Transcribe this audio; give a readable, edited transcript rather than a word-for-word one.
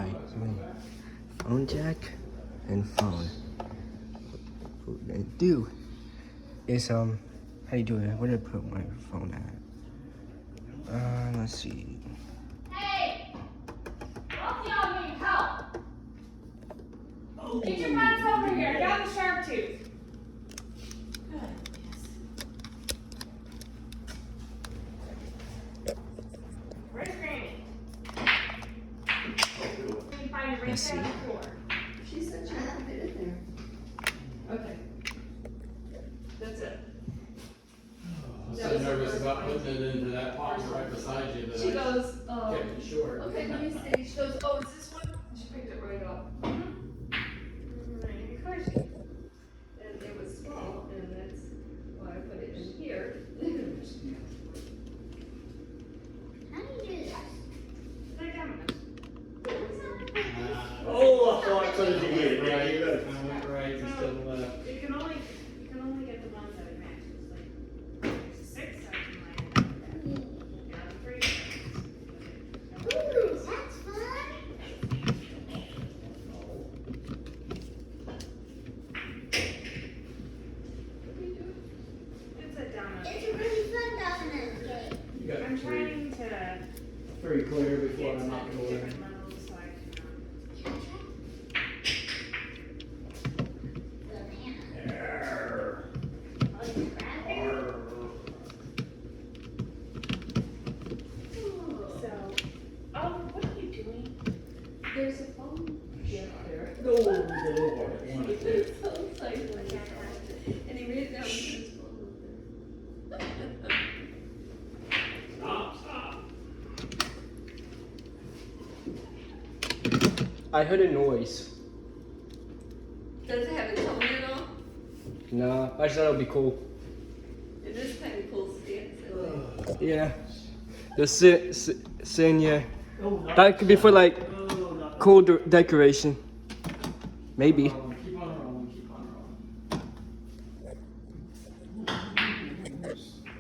Alright, phone jack and phone. What we're gonna do is how you do it? Where did I put my phone at? Let's see. Hey! Both y'all need help. Get your butts over here. Down the shark tooth. Where's Granny? Find her right Let's see. down the floor. She said she had it in there. Okay. That's it. I'm so nervous about putting it into that pocket right beside you that She I goes, kept it short. okay, let me see. She goes, oh, is this one? She picked it right up. And it was small, and that's why I put it in here. How do you do this? Sit down. Oh, I thought I couldn't do it. Yeah, you got it. I went right instead of left. You can only get the ones that it matches. Like 6 I can line it up. Yeah, 3. Ooh, that's fun. It's a donut. It's a really fun donut game. You got I'm trying to three clear before get I to knock it away. different levels so I can. Err. Oh, you grab it? Err. So, oh, what are you doing? There's a phone gift there. No, Lord, one or two. So excited when he found it. And he ran down to his phone. Stop, stop. I heard a noise. Does it have a tone at all? Nah, I just thought it would be cool. It is kind of cool stance. Yeah. Just sitting here. That could be for like cool decoration. Maybe.